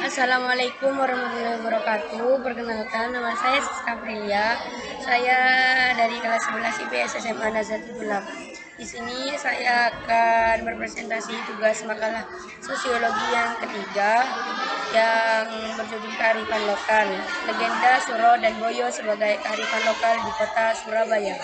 Assalamualaikum warahmatullahi wabarakatuh. Perkenalkan, nama saya Siska Prilia. Saya dari kelas 11 IPS SMA Nazatul Ulama. Di sini saya akan berpresentasi tugas makalah sosiologi yang ketiga yang berjudul kearifan lokal, legenda Suro dan Boyo sebagai kearifan lokal di kota Surabaya.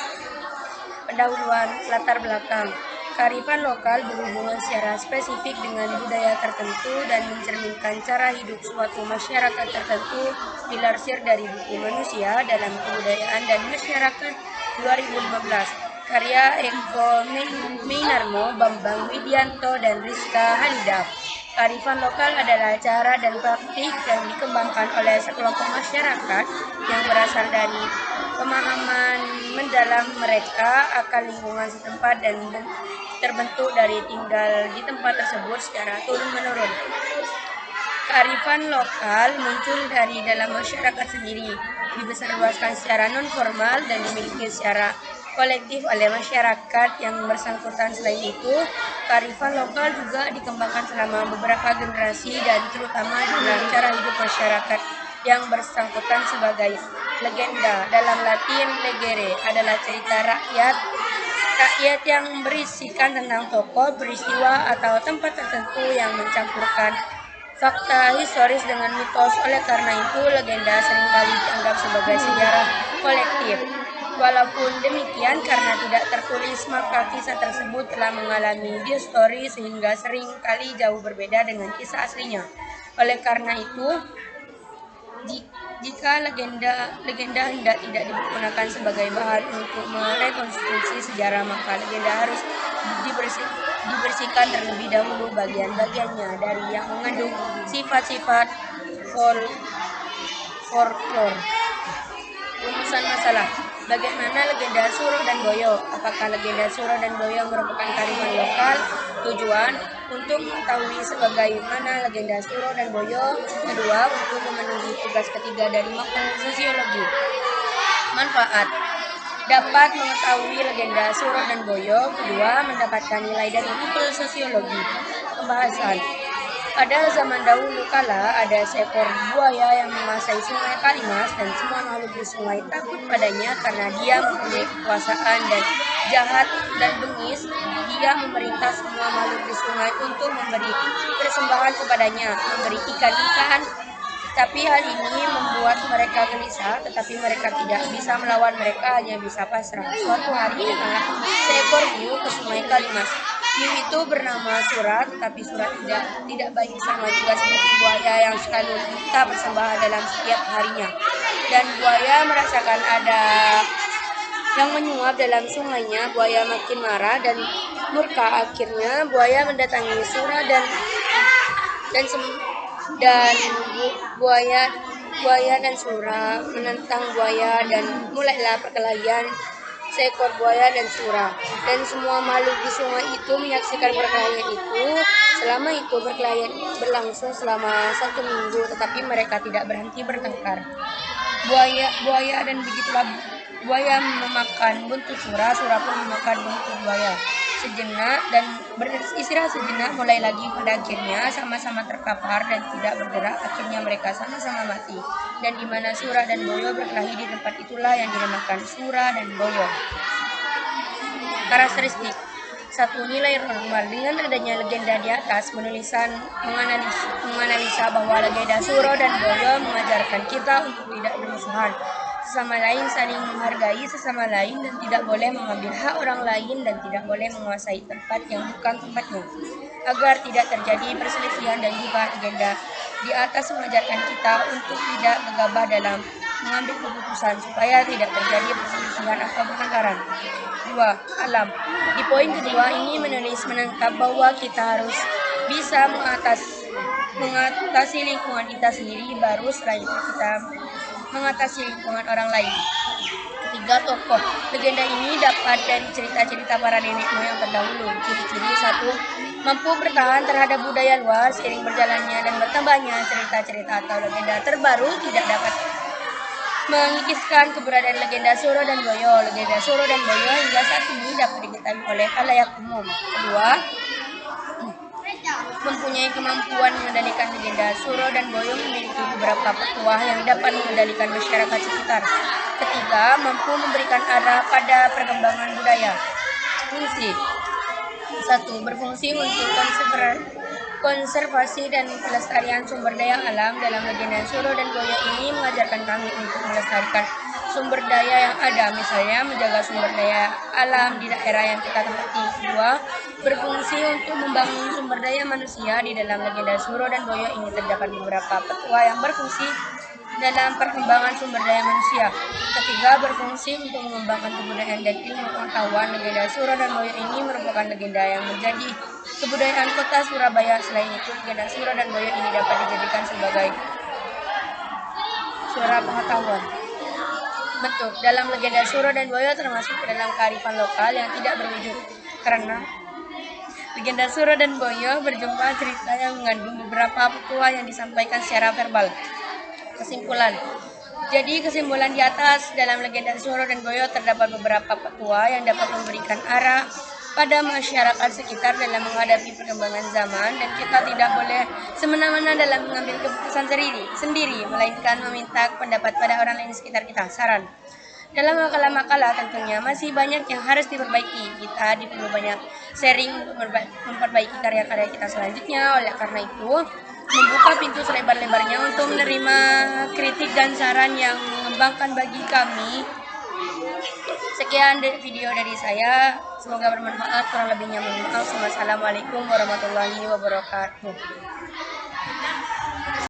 Pendahuluan latar belakang. Kearifan lokal berhubungan secara spesifik dengan budaya tertentu dan mencerminkan cara hidup suatu masyarakat tertentu, dilansir dari buku Manusia dalam Kebudayaan dan Masyarakat 2015, karya Eko Meinarmo, Bambang Widianto, dan Rizka Halida. Kearifan lokal adalah cara dan praktik yang dikembangkan oleh sekelompok masyarakat yang berasal dari pemahaman mendalam mereka akan lingkungan setempat dan terbentuk dari tinggal di tempat tersebut secara turun-menurun. Kearifan lokal muncul dari dalam masyarakat sendiri, disebarluaskan secara non-formal dan dimiliki secara kolektif oleh masyarakat yang bersangkutan. Selain itu, kearifan lokal juga dikembangkan selama beberapa generasi dan terutama dalam cara hidup masyarakat yang bersangkutan sebagai legenda. Dalam Latin, legere adalah cerita rakyat yang berisikan tentang tokoh, peristiwa, atau tempat tertentu yang mencampurkan fakta historis dengan mitos. Oleh karena itu, legenda seringkali dianggap sebagai sejarah kolektif. Walaupun demikian, karena tidak tertulis, maka kisah tersebut telah mengalami distorsi sehingga seringkali jauh berbeda dengan kisah aslinya. Oleh karena itu, jika legenda hendak tidak digunakan sebagai bahan untuk merekonstruksi sejarah, maka legenda harus dibersihkan terlebih dahulu bagian-bagiannya dari yang mengandung sifat-sifat folklore. Rumusan masalah. Bagaimana legenda Suro dan Boyo? Apakah legenda Suro dan Boyo merupakan kearifan lokal? Tujuan: untuk mengetahui sebagaimana legenda Suro dan Boyo. Kedua, untuk memenuhi tugas ketiga dari makalah sosiologi. Manfaat: dapat mengetahui legenda Suro dan Boyo. Kedua, mendapatkan nilai dari makalah sosiologi. Pembahasan: pada zaman dahulu kala ada seekor buaya yang menguasai sungai Kalimas, dan semua makhluk di sungai takut padanya karena dia mempunyai kekuasaan dan jahat dan bengis. Dia memerintah semua makhluk di sungai untuk memberi persembahan kepadanya, memberi ikan-ikan. Tapi hal ini membuat mereka gelisah, tetapi mereka tidak bisa melawan, mereka hanya bisa pasrah. Suatu hari datanglah seekor hiu ke sungai Kalimas. Hiu itu bernama Sura, tetapi Sura tidak baik, sama juga seperti buaya yang selalu minta persembahan dalam setiap harinya. Dan buaya merasakan ada yang menyuap dalam sungainya. Buaya makin marah dan murka. Akhirnya buaya mendatangi Sura dan buaya dan Sura menentang buaya, dan mulailah perkelahian seekor buaya dan Sura. Dan semua makhluk di sungai itu menyaksikan perkelahian itu. Selama itu perkelahian berlangsung selama 1 minggu, tetapi mereka tidak berhenti bertengkar. Buaya dan begitulah buaya memakan buntut Sura, Sura pun memakan buntut buaya. Sejenak dan beristirahat sejenak, mulai lagi. Pada akhirnya sama-sama terkapar dan tidak bergerak. Akhirnya mereka sama-sama mati. Dan di mana Sura dan Boyo berkelahi, di tempat itulah yang dinamakan Sura dan Boyo. Karakteristik: 1. Nilai normal. Dengan adanya legenda di atas, penulisan menganalisa bahwa legenda Suro dan Boyo mengajarkan kita untuk tidak bermusuhan sesama lain, saling menghargai sesama lain, dan tidak boleh mengambil hak orang lain, dan tidak boleh menguasai tempat yang bukan tempatnya, agar tidak terjadi perselisihan. Dan juga legenda di atas mengajarkan kita untuk tidak gegabah dalam mengambil keputusan supaya tidak terjadi perselisihan atau pertengkaran. 2. Alam. Di poin kedua ini menulis menangkap bahwa kita harus bisa mengatasi lingkungan kita sendiri, baru setelah itu kita mengatasi lingkungan orang lain. 3. Tokoh. Legenda ini dapat dari cerita-cerita para nenek moyang terdahulu. Ciri-ciri: 1. Mampu bertahan terhadap budaya luar. Seiring berjalannya dan bertambahnya cerita-cerita atau legenda terbaru, tidak dapat mengikiskan keberadaan legenda Suro dan Boyo. Legenda Suro dan Boyo hingga saat ini dapat diketahui oleh khalayak umum. Kedua, mempunyai kemampuan mengendalikan legenda. Suro dan Boyo memiliki beberapa petuah yang dapat mengendalikan masyarakat sekitar. Ketiga, mampu memberikan arah pada perkembangan budaya. Fungsi 1. Berfungsi untuk konservasi dan pelestarian sumber daya alam. Dalam legenda Suro dan Boyo ini mengajarkan kami untuk melestarikan sumber daya yang ada, misalnya menjaga sumber daya alam di daerah yang kita tempati. 2. Berfungsi untuk membangun sumber daya manusia. Di dalam legenda Suro dan Boyo ini terdapat beberapa petua yang berfungsi dalam perkembangan sumber daya manusia. Ketiga, berfungsi untuk mengembangkan kebudayaan dan ilmu pengetahuan. Legenda Suro dan Boyo ini merupakan legenda yang menjadi kebudayaan kota Surabaya. Selain itu, legenda Suro dan Boyo ini dapat dijadikan sebagai suara pengetahuan. Bentuk dalam legenda Suro dan Boyo termasuk ke dalam kearifan lokal yang tidak berwujud, karena legenda Suro dan Boyo berjumpa cerita yang mengandung beberapa petua yang disampaikan secara verbal. Kesimpulan. Jadi kesimpulan di atas, dalam legenda Suro dan Boyo terdapat beberapa petua yang dapat memberikan arah pada masyarakat sekitar dalam menghadapi perkembangan zaman, dan kita tidak boleh semena-mena dalam mengambil keputusan sendiri, melainkan meminta pendapat pada orang lain di sekitar kita. Saran. Dalam makalah-makalah tentunya masih banyak yang harus diperbaiki. Kita perlu banyak sharing untuk memperbaiki karya-karya kita selanjutnya. Oleh karena itu, membuka pintu selebar-lebarnya untuk menerima kritik dan saran yang mengembangkan bagi kami. Sekian video dari saya, semoga bermanfaat. Kurang lebihnya mohon maaf. Wassalamualaikum warahmatullahi wabarakatuh.